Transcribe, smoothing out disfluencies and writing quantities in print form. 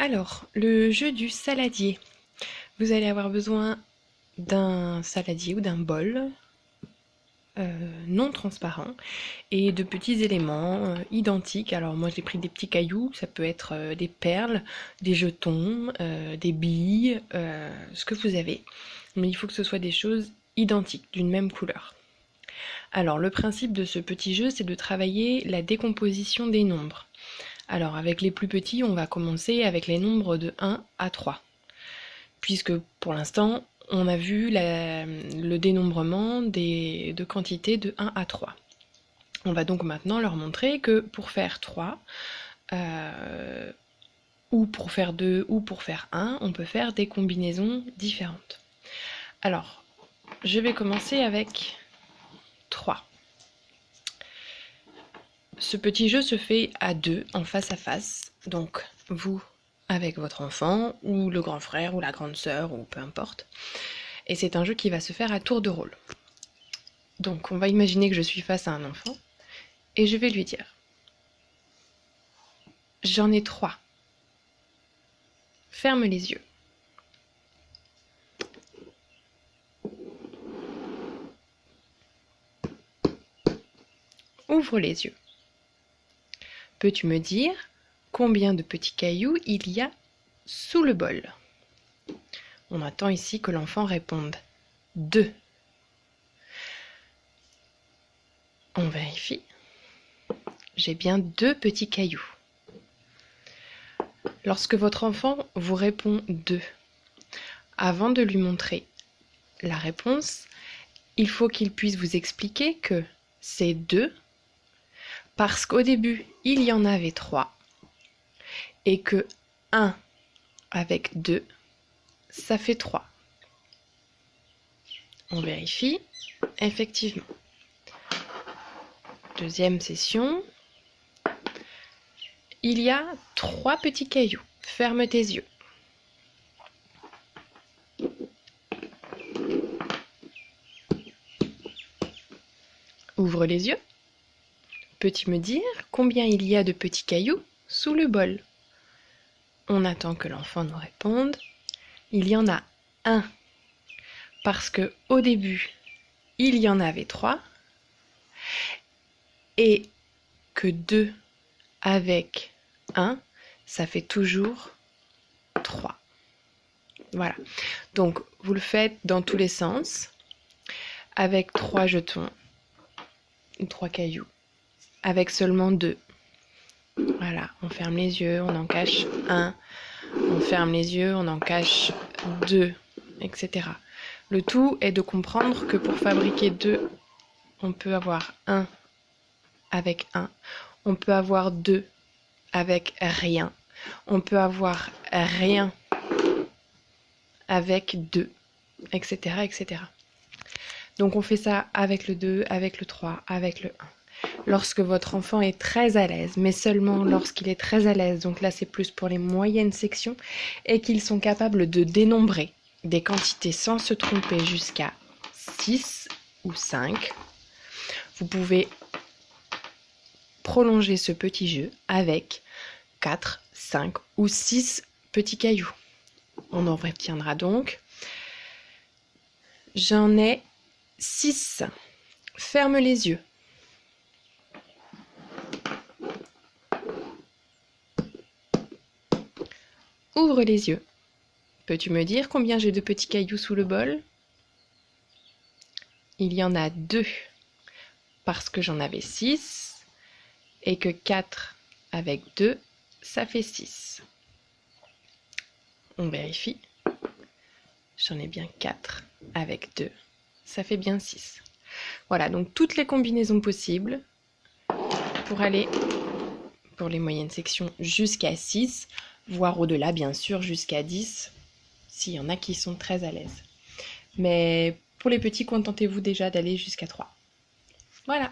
Alors, le jeu du saladier. Vous allez avoir besoin d'un saladier ou d'un bol non transparent et de petits éléments identiques. Alors moi j'ai pris des petits cailloux, ça peut être des perles, des jetons, des billes, ce que vous avez. Mais il faut que ce soit des choses identiques, d'une même couleur. Alors le principe de ce petit jeu, c'est de travailler la décomposition des nombres. Alors avec les plus petits, on va commencer avec les nombres de 1 à 3. Puisque pour l'instant, on a vu le dénombrement de quantités de 1 à 3. On va donc maintenant leur montrer que pour faire 3, ou pour faire 2, ou pour faire 1, on peut faire des combinaisons différentes. Alors, je vais commencer avec 3. Ce petit jeu se fait à 2, en face à face. Donc, vous avec votre enfant, ou le grand frère, ou la grande sœur, ou peu importe. Et c'est un jeu qui va se faire à tour de rôle. Donc, on va imaginer que je suis face à un enfant, et je vais lui dire « J'en ai 3. Ferme les yeux. » Ouvre les yeux. Peux-tu me dire combien de petits cailloux il y a sous le bol? On attend ici que l'enfant réponde 2. On vérifie. J'ai bien 2 petits cailloux. Lorsque votre enfant vous répond 2, avant de lui montrer la réponse, il faut qu'il puisse vous expliquer que c'est 2 parce qu'au début, il y en avait 3 et que 1 avec 2, ça fait 3. On vérifie, effectivement. Deuxième session. Il y a 3 petits cailloux. Ferme tes yeux. Ouvre les yeux. Peux-tu me dire combien il y a de petits cailloux sous le bol? On attend que l'enfant nous réponde. Il y en a 1. Parce que au début, il y en avait 3. Et que 2 avec 1, ça fait toujours 3. Voilà. Donc, vous le faites dans tous les sens. Avec 3 jetons, 3 cailloux. Avec seulement 2. Voilà, on ferme les yeux, on en cache 1. On ferme les yeux, on en cache 2, etc. Le tout est de comprendre que pour fabriquer 2, on peut avoir 1 avec 1. On peut avoir 2 avec rien. On peut avoir rien avec 2, etc., etc. Donc on fait ça avec le 2, avec le 3, avec le 1. Lorsque votre enfant est très à l'aise, mais seulement lorsqu'il est très à l'aise, donc là c'est plus pour les moyennes sections, et qu'ils sont capables de dénombrer des quantités sans se tromper jusqu'à 6 ou 5, vous pouvez prolonger ce petit jeu avec 4, 5 ou 6 petits cailloux. On en retiendra donc. J'en ai 6. Ferme les yeux. Ouvre les yeux. Peux-tu me dire combien j'ai de petits cailloux sous le bol? Il y en a 2, parce que j'en avais 6, et que 4 avec 2, ça fait 6. On vérifie. J'en ai bien 4 avec 2, ça fait bien 6. Voilà, donc toutes les combinaisons possibles pour aller, pour les moyennes sections, jusqu'à 6, voire au-delà, bien sûr, jusqu'à 10, s'il y en a qui sont très à l'aise. Mais pour les petits, contentez-vous déjà d'aller jusqu'à 3. Voilà.